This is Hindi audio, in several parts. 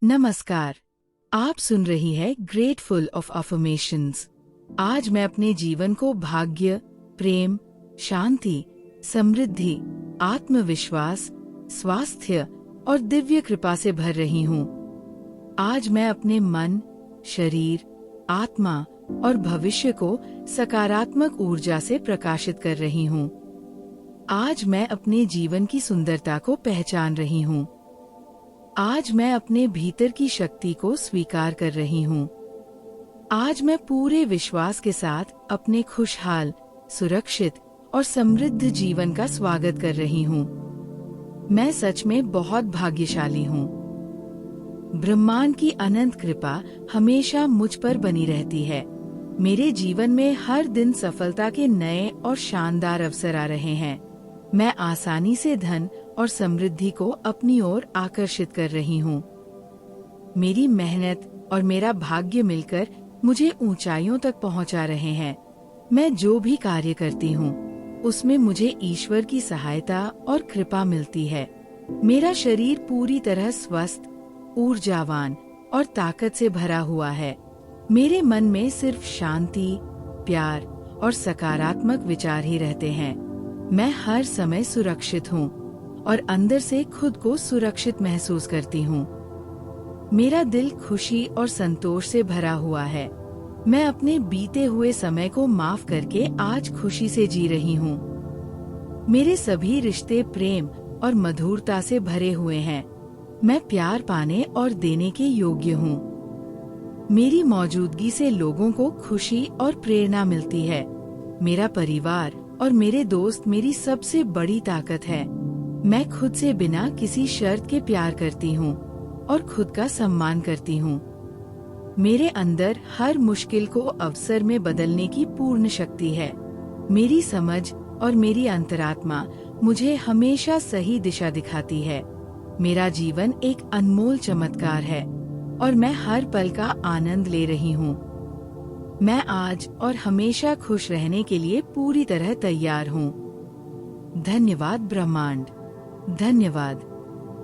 नमस्कार। आप सुन रही है ग्रेटफुल ऑफ अफर्मेशंस। आज मैं अपने जीवन को भाग्य, प्रेम, शांति, समृद्धि, आत्मविश्वास, स्वास्थ्य और दिव्य कृपा से भर रही हूँ। आज मैं अपने मन, शरीर, आत्मा और भविष्य को सकारात्मक ऊर्जा से प्रकाशित कर रही हूँ। आज मैं अपने जीवन की सुंदरता को पहचान रही हूँ। आज मैं अपने भीतर की शक्ति को स्वीकार कर रही हूँ। आज मैं पूरे विश्वास के साथ अपने खुशहाल, सुरक्षित और समृद्ध जीवन का स्वागत कर रही हूँ। मैं सच में बहुत भाग्यशाली हूँ। ब्रह्मांड की अनंत कृपा हमेशा मुझ पर बनी रहती है। मेरे जीवन में हर दिन सफलता के नए और शानदार अवसर आ रहे हैं। मैं आसानी से धन और समृद्धि को अपनी ओर आकर्षित कर रही हूँ। मेरी मेहनत और मेरा भाग्य मिलकर मुझे ऊंचाइयों तक पहुंचा रहे हैं। मैं जो भी कार्य करती हूँ, उसमें मुझे ईश्वर की सहायता और कृपा मिलती है। मेरा शरीर पूरी तरह स्वस्थ, ऊर्जावान और ताकत से भरा हुआ है। मेरे मन में सिर्फ शांति, प्यार और सकारात्मक विचार ही रहते हैं। मैं हर समय सुरक्षित हूँ और अंदर से खुद को सुरक्षित महसूस करती हूँ। मेरा दिल खुशी और संतोष से भरा हुआ है। मैं अपने बीते हुए समय को माफ करके आज खुशी से जी रही हूँ। मेरे सभी रिश्ते प्रेम और मधुरता से भरे हुए हैं। मैं प्यार पाने और देने के योग्य हूँ। मेरी मौजूदगी से लोगों को खुशी और प्रेरणा मिलती है। मेरा परिवार और मेरे दोस्त मेरी सबसे बड़ी ताकत है। मैं खुद से बिना किसी शर्त के प्यार करती हूँ और खुद का सम्मान करती हूँ। मेरे अंदर हर मुश्किल को अवसर में बदलने की पूर्ण शक्ति है। मेरी समझ और मेरी अंतरात्मा मुझे हमेशा सही दिशा दिखाती है। मेरा जीवन एक अनमोल चमत्कार है और मैं हर पल का आनंद ले रही हूँ। मैं आज और हमेशा खुश रहने के लिए पूरी तरह तैयार हूँ। धन्यवाद ब्रह्मांड, धन्यवाद।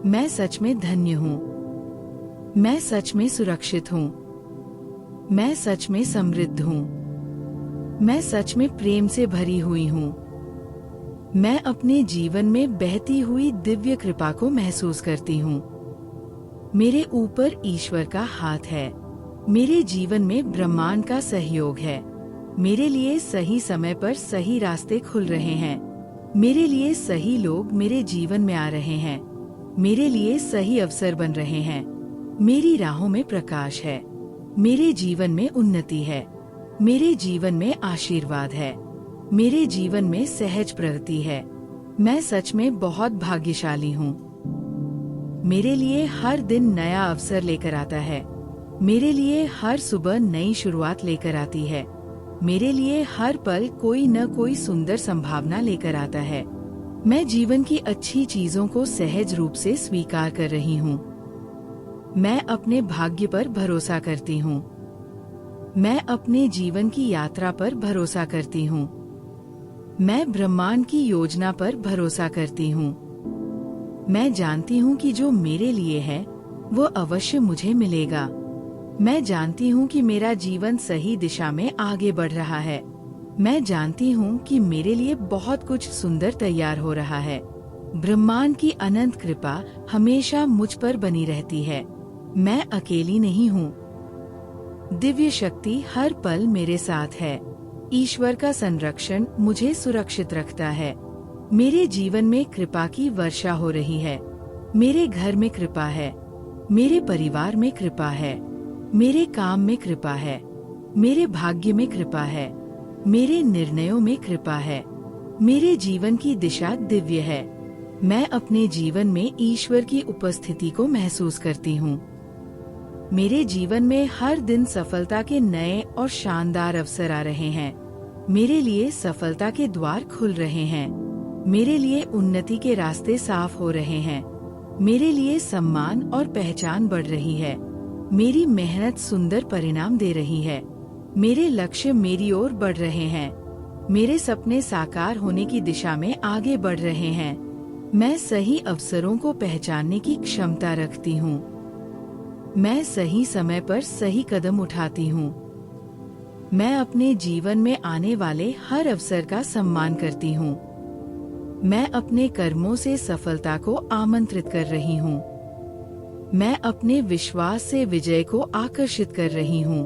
मैं सच में धन्य हूँ। मैं सच में सुरक्षित हूँ। मैं सच में समृद्ध हूँ। मैं सच में प्रेम से भरी हुई हूँ। मैं अपने जीवन में बहती हुई दिव्य कृपा को महसूस करती हूँ। मेरे ऊपर ईश्वर का हाथ है। मेरे जीवन में ब्रह्मांड का सहयोग है। मेरे लिए सही समय पर सही रास्ते खुल रहे हैं। मेरे लिए सही लोग मेरे जीवन में आ रहे हैं। मेरे लिए सही अवसर बन रहे हैं। मेरी राहों में प्रकाश है। मेरे जीवन में उन्नति है। मेरे जीवन में आशीर्वाद है। मेरे जीवन में सहज प्रगति है। मैं सच में बहुत भाग्यशाली हूँ। मेरे लिए हर दिन नया अवसर लेकर आता है। मेरे लिए हर सुबह नई शुरुआत लेकर आती है। मेरे लिए हर पल कोई न कोई सुंदर संभावना लेकर आता है। मैं जीवन की अच्छी चीजों को सहज रूप से स्वीकार कर रही हूँ। मैं अपने भाग्य पर भरोसा करती हूँ। मैं अपने जीवन की यात्रा पर भरोसा करती हूँ। मैं ब्रह्मांड की योजना पर भरोसा करती हूँ। मैं जानती हूँ कि जो मेरे लिए है वो अवश्य मुझे मिलेगा। मैं जानती हूँ कि मेरा जीवन सही दिशा में आगे बढ़ रहा है। मैं जानती हूँ कि मेरे लिए बहुत कुछ सुंदर तैयार हो रहा है। ब्रह्मांड की अनंत कृपा हमेशा मुझ पर बनी रहती है। मैं अकेली नहीं हूँ। दिव्य शक्ति हर पल मेरे साथ है। ईश्वर का संरक्षण मुझे सुरक्षित रखता है। मेरे जीवन में कृपा की वर्षा हो रही है। मेरे घर में कृपा है। मेरे परिवार में कृपा है। मेरे काम में कृपा है। मेरे भाग्य में कृपा है। मेरे निर्णयों में कृपा है। मेरे जीवन की दिशा दिव्य है। मैं अपने जीवन में ईश्वर की उपस्थिति को महसूस करती हूँ। मेरे जीवन में हर दिन सफलता के नए और शानदार अवसर आ रहे हैं। मेरे लिए सफलता के द्वार खुल रहे हैं। मेरे लिए उन्नति के रास्ते साफ हो रहे हैं। मेरे लिए सम्मान और पहचान बढ़ रही है। मेरी मेहनत सुंदर परिणाम दे रही है। मेरे लक्ष्य मेरी ओर बढ़ रहे हैं। मेरे सपने साकार होने की दिशा में आगे बढ़ रहे हैं। मैं सही अवसरों को पहचानने की क्षमता रखती हूँ। मैं सही समय पर सही कदम उठाती हूँ। मैं अपने जीवन में आने वाले हर अवसर का सम्मान करती हूँ। मैं अपने कर्मों से सफलता को आमंत्रित कर रही हूँ। मैं अपने विश्वास से विजय को आकर्षित कर रही हूँ।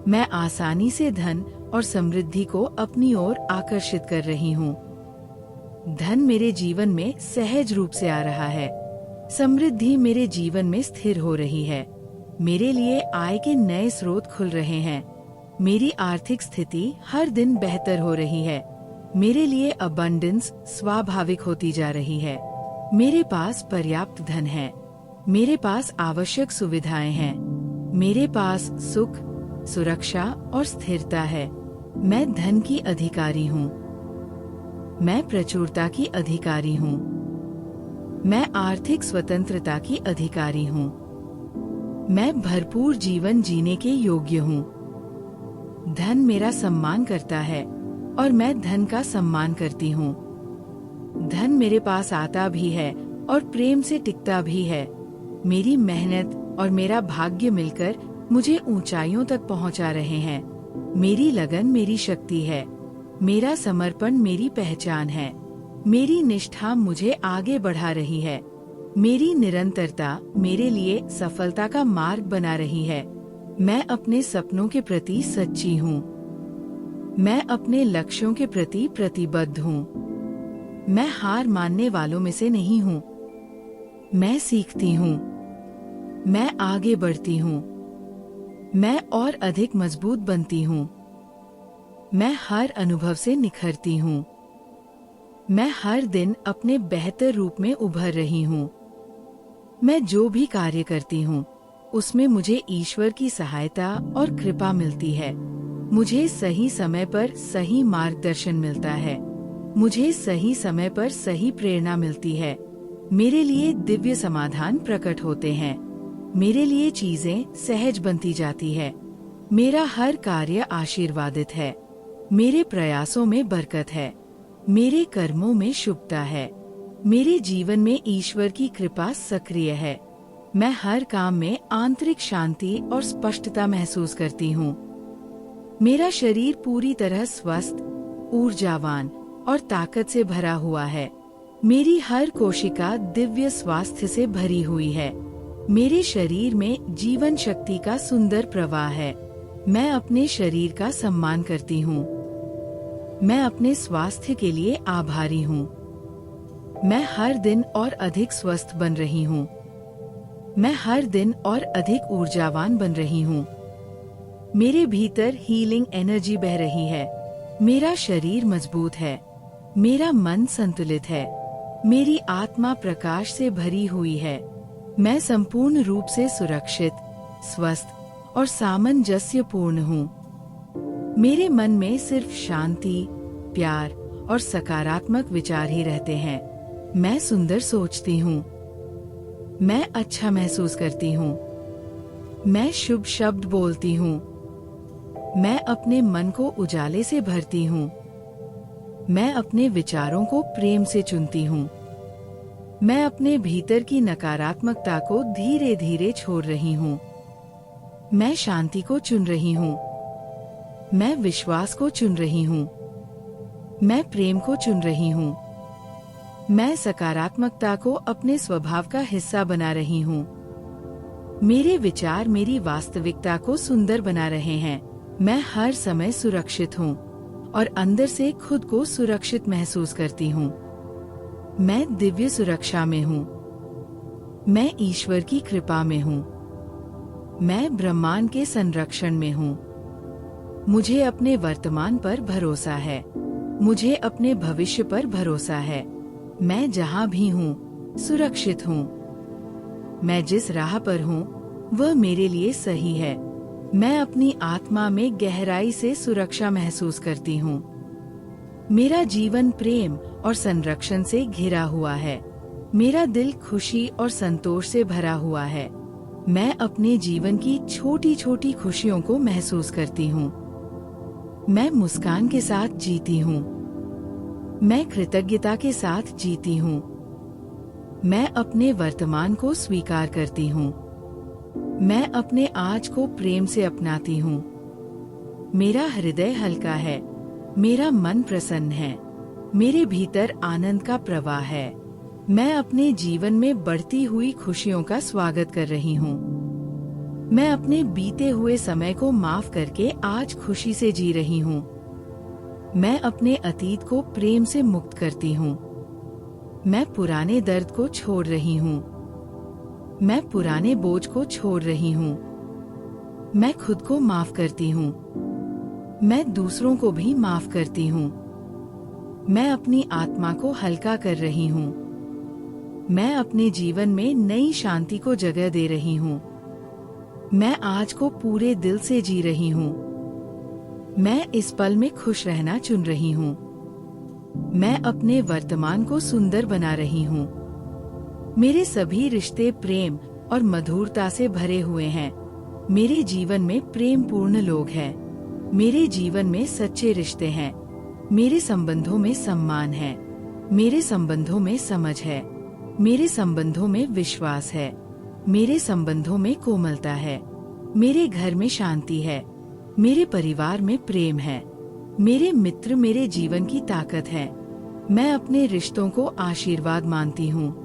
मैं आसानी से धन और समृद्धि को अपनी ओर आकर्षित कर रही हूँ। धन मेरे जीवन में सहज रूप से आ रहा है। समृद्धि मेरे जीवन में स्थिर हो रही है। मेरे लिए आय के नए स्रोत खुल रहे हैं। मेरी आर्थिक स्थिति हर दिन बेहतर हो रही है। मेरे लिए अबंडेंस स्वाभाविक होती जा रही है। मेरे पास पर्याप्त धन है। मेरे पास आवश्यक सुविधाएं हैं। मेरे पास सुख, सुरक्षा और स्थिरता है। मैं धन की अधिकारी हूँ। मैं प्रचुरता की अधिकारी हूँ। मैं आर्थिक स्वतंत्रता की अधिकारी हूँ। मैं भरपूर जीवन जीने के योग्य हूँ। धन मेरा सम्मान करता है और मैं धन का सम्मान करती हूँ। धन मेरे पास आता भी है और प्रेम से टिकता भी है। मेरी मेहनत और मेरा भाग्य मिलकर मुझे ऊंचाइयों तक पहुंचा रहे हैं। मेरी लगन मेरी शक्ति है। मेरा समर्पण मेरी पहचान है। मेरी निष्ठा मुझे आगे बढ़ा रही है। मेरी निरंतरता मेरे लिए सफलता का मार्ग बना रही है। मैं अपने सपनों के प्रति सच्ची हूँ। मैं अपने लक्ष्यों के प्रति प्रतिबद्ध हूँ। मैं हार मानने वालों में से नहीं हूँ। मैं सीखती हूँ। मैं आगे बढ़ती हूँ। मैं और अधिक मजबूत बनती हूँ। मैं हर अनुभव से निखरती हूँ। मैं हर दिन अपने बेहतर रूप में उभर रही हूँ। मैं जो भी कार्य करती हूँ उसमें मुझे ईश्वर की सहायता और कृपा मिलती है। मुझे सही समय पर सही मार्गदर्शन मिलता है। मुझे सही समय पर सही प्रेरणा मिलती है। मेरे लिए दिव्य समाधान प्रकट होते हैं। मेरे लिए चीजें सहज बनती जाती है। मेरा हर कार्य आशीर्वादित है। मेरे प्रयासों में बरकत है। मेरे कर्मों में शुभता है। मेरे जीवन में ईश्वर की कृपा सक्रिय है। मैं हर काम में आंतरिक शांति और स्पष्टता महसूस करती हूँ। मेरा शरीर पूरी तरह स्वस्थ, ऊर्जावान और ताकत से भरा हुआ है। मेरी हर कोशिका दिव्य स्वास्थ्य से भरी हुई है। मेरे शरीर में जीवन शक्ति का सुंदर प्रवाह है। मैं अपने शरीर का सम्मान करती हूँ। मैं अपने स्वास्थ्य के लिए आभारी हूँ। मैं हर दिन और अधिक स्वस्थ बन रही हूँ। मैं हर दिन और अधिक ऊर्जावान बन रही हूँ। मेरे भीतर हीलिंग एनर्जी बह रही है। मेरा शरीर मजबूत है। मेरा मन संतुलित है। मेरी आत्मा प्रकाश से भरी हुई है। मैं संपूर्ण रूप से सुरक्षित, स्वस्थ और सामंजस्यपूर्ण हूँ। मेरे मन में सिर्फ शांति, प्यार और सकारात्मक विचार ही रहते हैं। मैं सुंदर सोचती हूँ। मैं अच्छा महसूस करती हूँ। मैं शुभ शब्द बोलती हूँ। मैं अपने मन को उजाले से भरती हूँ। मैं अपने विचारों को प्रेम से चुनती हूँ। मैं अपने भीतर की नकारात्मकता को धीरे धीरे छोड़ रही हूँ। मैं शांति को चुन रही हूँ। मैं विश्वास को चुन रही हूँ। मैं प्रेम को चुन रही हूँ। मैं सकारात्मकता को अपने स्वभाव का हिस्सा बना रही हूँ। मेरे विचार मेरी वास्तविकता को सुंदर बना रहे हैं। मैं हर समय सुरक्षित हूँ और अंदर से खुद को सुरक्षित महसूस करती हूँ। मैं दिव्य सुरक्षा में हूँ। मैं ईश्वर की कृपा में हूँ। मैं ब्रह्मांड के संरक्षण में हूँ। मुझे अपने वर्तमान पर भरोसा है। मुझे अपने भविष्य पर भरोसा है। मैं जहाँ भी हूँ सुरक्षित हूँ। मैं जिस राह पर हूँ वह मेरे लिए सही है। मैं अपनी आत्मा में गहराई से सुरक्षा महसूस करती हूँ। मेरा जीवन प्रेम और संरक्षण से घिरा हुआ है। मेरा दिल खुशी और संतोष से भरा हुआ है। मैं अपने जीवन की छोटी छोटी खुशियों को महसूस करती हूँ। मैं मुस्कान के साथ जीती हूँ। मैं कृतज्ञता के साथ जीती हूँ। मैं अपने वर्तमान को स्वीकार करती हूँ। मैं अपने आज को प्रेम से अपनाती हूँ। मेरा हृदय हल्का है, मेरा मन प्रसन्न है, मेरे भीतर आनंद का प्रवाह है। मैं अपने जीवन में बढ़ती हुई खुशियों का स्वागत कर रही हूँ। मैं अपने बीते हुए समय को माफ करके आज खुशी से जी रही हूँ। मैं अपने अतीत को प्रेम से मुक्त करती हूँ। मैं पुराने दर्द को छोड़ रही हूँ। मैं पुराने बोझ को छोड़ रही हूँ। मैं खुद को माफ करती हूँ। मैं दूसरों को भी माफ करती हूँ। मैं अपनी आत्मा को हल्का कर रही हूँ। मैं अपने जीवन में नई शांति को जगह दे रही हूँ। मैं आज को पूरे दिल से जी रही हूँ। मैं इस पल में खुश रहना चुन रही हूँ। मैं अपने वर्तमान को सुंदर बना रही हूँ। मेरे सभी रिश्ते प्रेम और मधुरता से भरे हुए हैं। मेरे जीवन में प्रेम पूर्ण लोग हैं। मेरे जीवन में सच्चे रिश्ते हैं। मेरे संबंधों में सम्मान है। मेरे संबंधों में समझ है। मेरे संबंधों में विश्वास है। मेरे संबंधों में कोमलता है। मेरे घर में शांति है। मेरे परिवार में प्रेम है। मेरे मित्र मेरे जीवन की ताकत है। मैं अपने रिश्तों को आशीर्वाद मानती हूँ।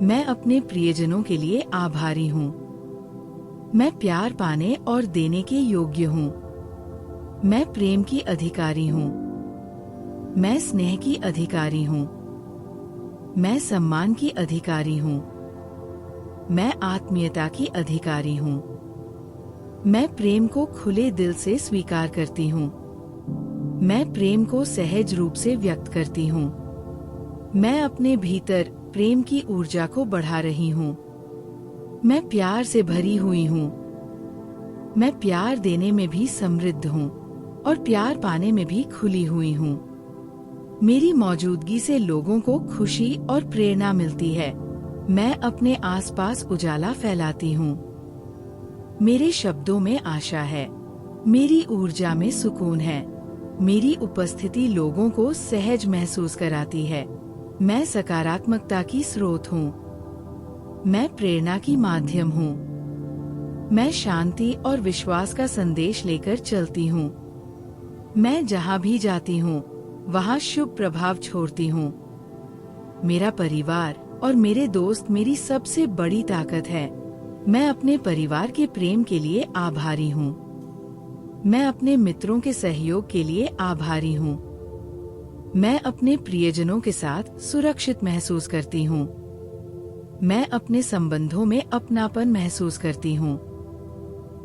मैं अपने प्रियजनों के लिए आभारी हूँ। मैं प्यार पाने और देने के योग्य हूँ। मैं प्रेम की अधिकारी हूँ। मैं स्नेह की अधिकारी हूँ। मैं सम्मान की अधिकारी हूँ। मैं आत्मीयता की अधिकारी हूँ। मैं प्रेम को खुले दिल से स्वीकार करती हूँ। मैं प्रेम को सहज रूप से व्यक्त करती हूँ। मैं अपने भीतर प्रेम की ऊर्जा को बढ़ा रही हूँ। मैं प्यार से भरी हुई हूँ। मैं प्यार देने में भी समृद्ध हूँ और प्यार पाने में भी खुली हुई हूँ। मेरी मौजूदगी से लोगों को खुशी और प्रेरणा मिलती है। मैं अपने आसपास उजाला फैलाती हूँ। मेरे शब्दों में आशा है। मेरी ऊर्जा में सुकून है। मेरी उपस्थिति लोगों को सहज महसूस कराती है। मैं सकारात्मकता की स्रोत हूँ। मैं प्रेरणा की माध्यम हूँ। मैं शांति और विश्वास का संदेश लेकर चलती हूँ। मैं जहाँ भी जाती हूँ वहाँ शुभ प्रभाव छोड़ती हूँ। मेरा परिवार और मेरे दोस्त मेरी सबसे बड़ी ताकत है। मैं अपने परिवार के प्रेम के लिए आभारी हूँ। मैं अपने मित्रों के सहयोग के लिए आभारी हूँ। मैं अपने प्रियजनों के साथ सुरक्षित महसूस करती हूँ। मैं अपने संबंधों में अपनापन महसूस करती हूँ।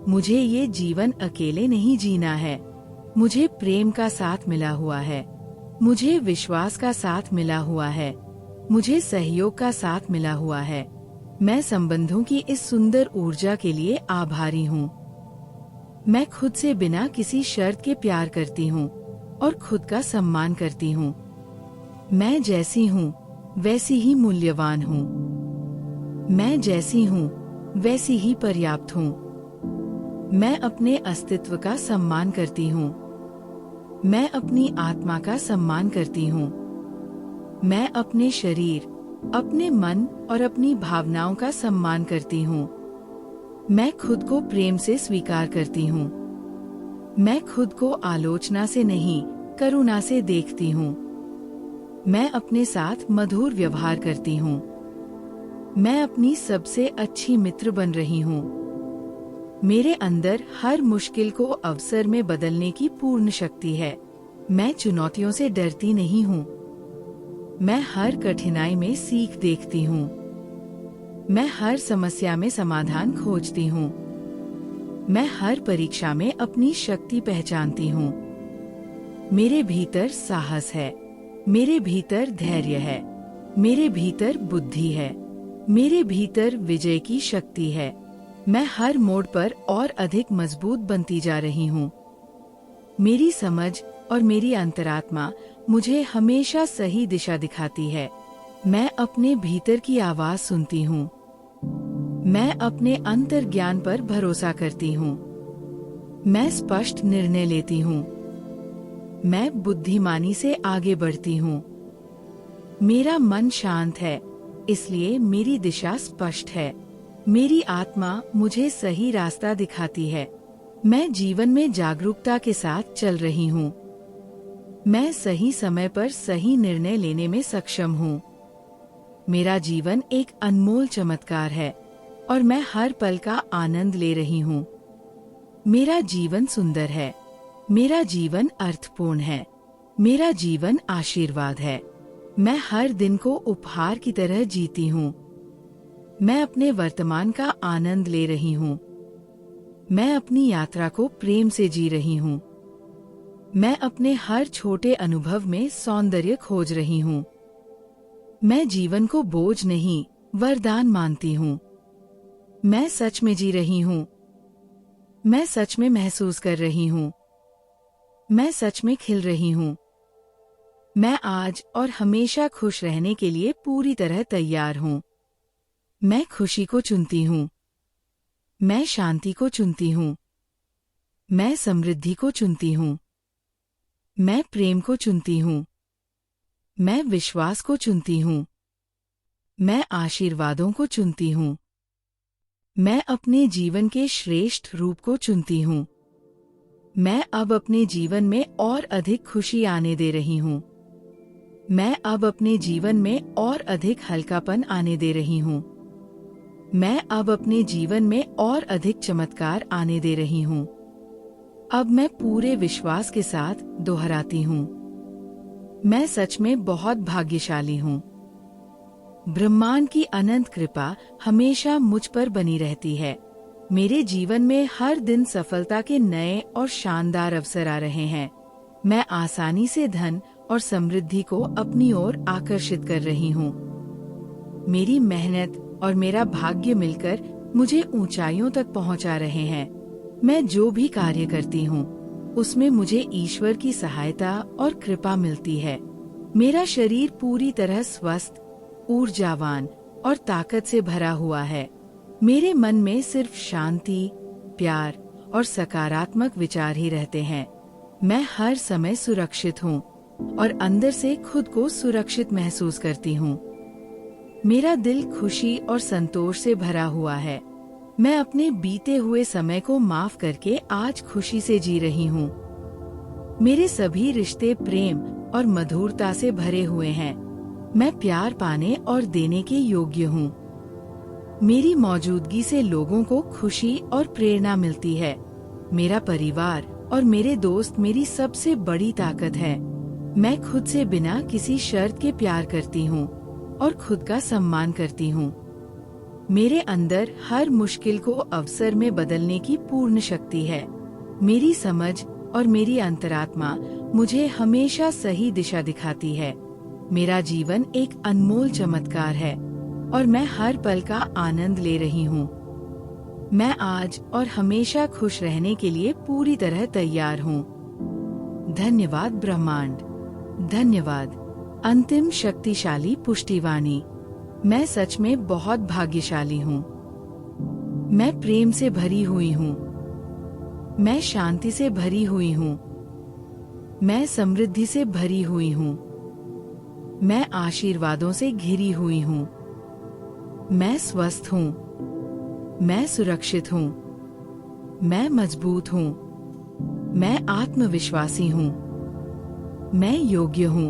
मुझे ये जीवन अकेले नहीं जीना है। मुझे प्रेम का साथ मिला हुआ है। मुझे विश्वास का साथ मिला हुआ है। मुझे सहयोग का साथ मिला हुआ है। मैं संबंधों की इस सुंदर ऊर्जा के लिए आभारी हूँ। मैं खुद से बिना किसी शर्त के प्यार करती हूँ और खुद का सम्मान करती हूँ। मैं जैसी हूँ वैसी ही मूल्यवान हूँ। मैं जैसी हूँ वैसी ही पर्याप्त हूँ। मैं अपने अस्तित्व का सम्मान करती हूँ। मैं अपनी आत्मा का सम्मान करती हूँ। मैं अपने शरीर, अपने मन और अपनी भावनाओं का सम्मान करती हूँ। मैं खुद को प्रेम से स्वीकार करती हूँ। मैं खुद को आलोचना से नहीं, करुणा से देखती हूँ। मैं अपने साथ मधुर व्यवहार करती हूँ। मैं अपनी सबसे अच्छी मित्र बन रही हूँ। मेरे अंदर हर मुश्किल को अवसर में बदलने की पूर्ण शक्ति है। मैं चुनौतियों से डरती नहीं हूँ। मैं हर कठिनाई में सीख देखती हूँ। मैं हर समस्या में समाधान खोजती हूँ। मैं हर परीक्षा में अपनी शक्ति पहचानती हूँ। मेरे भीतर साहस है। मेरे भीतर धैर्य है। मेरे भीतर बुद्धि है। मेरे भीतर विजय की शक्ति है। मैं हर मोड़ पर और अधिक मजबूत बनती जा रही हूँ। मेरी समझ और मेरी अंतरात्मा मुझे हमेशा सही दिशा दिखाती है। मैं अपने भीतर की आवाज सुनती हूँ। मैं अपने अंतर्ज्ञान पर भरोसा करती हूँ। मैं स्पष्ट निर्णय लेती हूँ। मैं बुद्धिमानी से आगे बढ़ती हूँ। मेरा मन शांत है, इसलिए मेरी दिशा स्पष्ट है। मेरी आत्मा मुझे सही रास्ता दिखाती है। मैं जीवन में जागरूकता के साथ चल रही हूँ। मैं सही समय पर सही निर्णय लेने में सक्षम हूँ। मेरा जीवन एक अनमोल चमत्कार है और मैं हर पल का आनंद ले रही हूँ। मेरा जीवन सुंदर है। मेरा जीवन अर्थपूर्ण है। मेरा जीवन आशीर्वाद है। मैं हर दिन को उपहार की तरह जीती हूँ। मैं अपने वर्तमान का आनंद ले रही हूँ। मैं अपनी यात्रा को प्रेम से जी रही हूँ। मैं अपने हर छोटे अनुभव में सौंदर्य खोज रही हूँ। मैं जीवन को बोझ नहीं, वरदान मानती हूँ। मैं सच में जी रही हूँ। मैं सच में महसूस कर रही हूँ। मैं सच में खिल रही हूँ। मैं आज और हमेशा खुश रहने के लिए पूरी तरह तैयार हूँ। मैं खुशी को चुनती हूँ। मैं शांति को चुनती हूँ। मैं समृद्धि को चुनती हूँ। मैं प्रेम को चुनती हूँ। मैं विश्वास को चुनती हूँ। मैं आशीर्वादों को चुनती हूँ। मैं अपने जीवन के श्रेष्ठ रूप को चुनती हूँ। मैं अब अपने जीवन में और अधिक खुशी आने दे रही हूँ। मैं अब अपने जीवन में और अधिक हल्कापन आने दे रही हूँ। मैं अब अपने जीवन में और अधिक चमत्कार आने दे रही हूँ। अब मैं पूरे विश्वास के साथ दोहराती हूँ, मैं सच में बहुत भाग्यशाली हूँ। ब्रह्मांड की अनंत कृपा हमेशा मुझ पर बनी रहती है। मेरे जीवन में हर दिन सफलता के नए और शानदार अवसर आ रहे हैं। मैं आसानी से धन और समृद्धि को अपनी ओर आकर्षित कर रही हूँ। मेरी मेहनत और मेरा भाग्य मिलकर मुझे ऊंचाइयों तक पहुंचा रहे हैं। मैं जो भी कार्य करती हूँ, उसमें मुझे ईश्वर की सहायता और कृपा मिलती है। मेरा शरीर पूरी तरह स्वस्थ, ऊर्जावान और ताकत से भरा हुआ है। मेरे मन में सिर्फ शांति, प्यार और सकारात्मक विचार ही रहते हैं। मैं हर समय सुरक्षित हूँ और अंदर से खुद को सुरक्षित महसूस करती हूँ। मेरा दिल खुशी और संतोष से भरा हुआ है। मैं अपने बीते हुए समय को माफ करके आज खुशी से जी रही हूँ। मेरे सभी रिश्ते प्रेम और मधुरता से भरे हुए हैं। मैं प्यार पाने और देने के योग्य हूँ। मेरी मौजूदगी से लोगों को खुशी और प्रेरणा मिलती है। मेरा परिवार और मेरे दोस्त मेरी सबसे बड़ी ताकत है। मैं खुद से बिना किसी शर्त के प्यार करती हूँ और खुद का सम्मान करती हूँ। मेरे अंदर हर मुश्किल को अवसर में बदलने की पूर्ण शक्ति है। मेरी समझ और मेरी अंतरात्मा मुझे हमेशा सही दिशा दिखाती है। मेरा जीवन एक अनमोल चमत्कार है और मैं हर पल का आनंद ले रही हूँ। मैं आज और हमेशा खुश रहने के लिए पूरी तरह तैयार हूँ। धन्यवाद ब्रह्मांड, धन्यवाद। अंतिम शक्तिशाली पुष्टिवाणी। मैं सच में बहुत भाग्यशाली हूँ। मैं प्रेम से भरी हुई हूँ। मैं शांति से भरी हुई हूँ। मैं समृद्धि से भरी हुई हूँ। मैं आशीर्वादों से घिरी हुई हूँ। मैं स्वस्थ हूँ। मैं सुरक्षित हूँ। मैं मजबूत हूँ। मैं आत्मविश्वासी हूँ। मैं योग्य हूँ।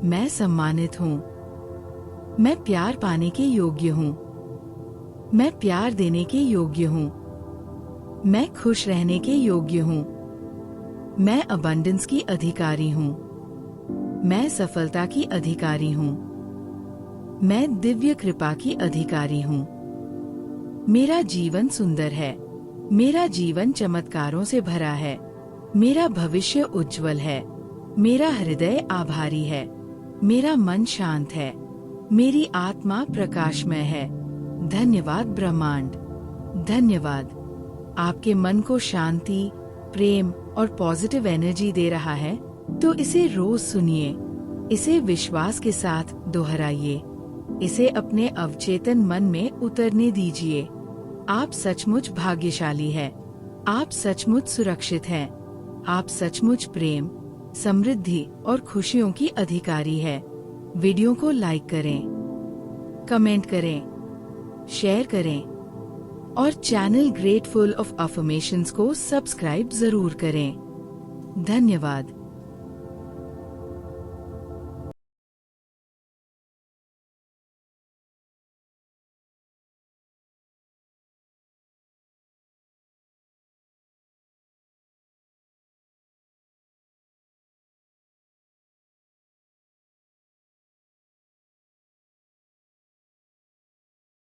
मैं सम्मानित हूँ। मैं प्यार पाने के योग्य हूँ। मैं प्यार देने के योग्य हूँ। मैं खुश रहने के योग्य हूँ। मैं अबंडेंस की अधिकारी हूँ। मैं सफलता की अधिकारी हूँ। मैं दिव्य कृपा की अधिकारी हूँ। मेरा जीवन सुंदर है। मेरा जीवन चमत्कारों से भरा है। मेरा भविष्य उज्जवल है। मेरा हृदय आभारी है। मेरा मन शांत है। मेरी आत्मा प्रकाशमय है। धन्यवाद ब्रह्मांड, धन्यवाद। आपके मन को शांति, प्रेम और पॉजिटिव एनर्जी दे रहा है, तो इसे रोज सुनिए। इसे विश्वास के साथ दोहराइए। इसे अपने अवचेतन मन में उतरने दीजिए। आप सचमुच भाग्यशाली हैं। आप सचमुच सुरक्षित हैं। आप सचमुच प्रेम, समृद्धि और खुशियों की अधिकारी है। वीडियो को लाइक करें, कमेंट करें शेयर करें और चैनल ग्रेटफुल ऑफ अफर्मेशंस को सब्सक्राइब जरूर करें। धन्यवाद।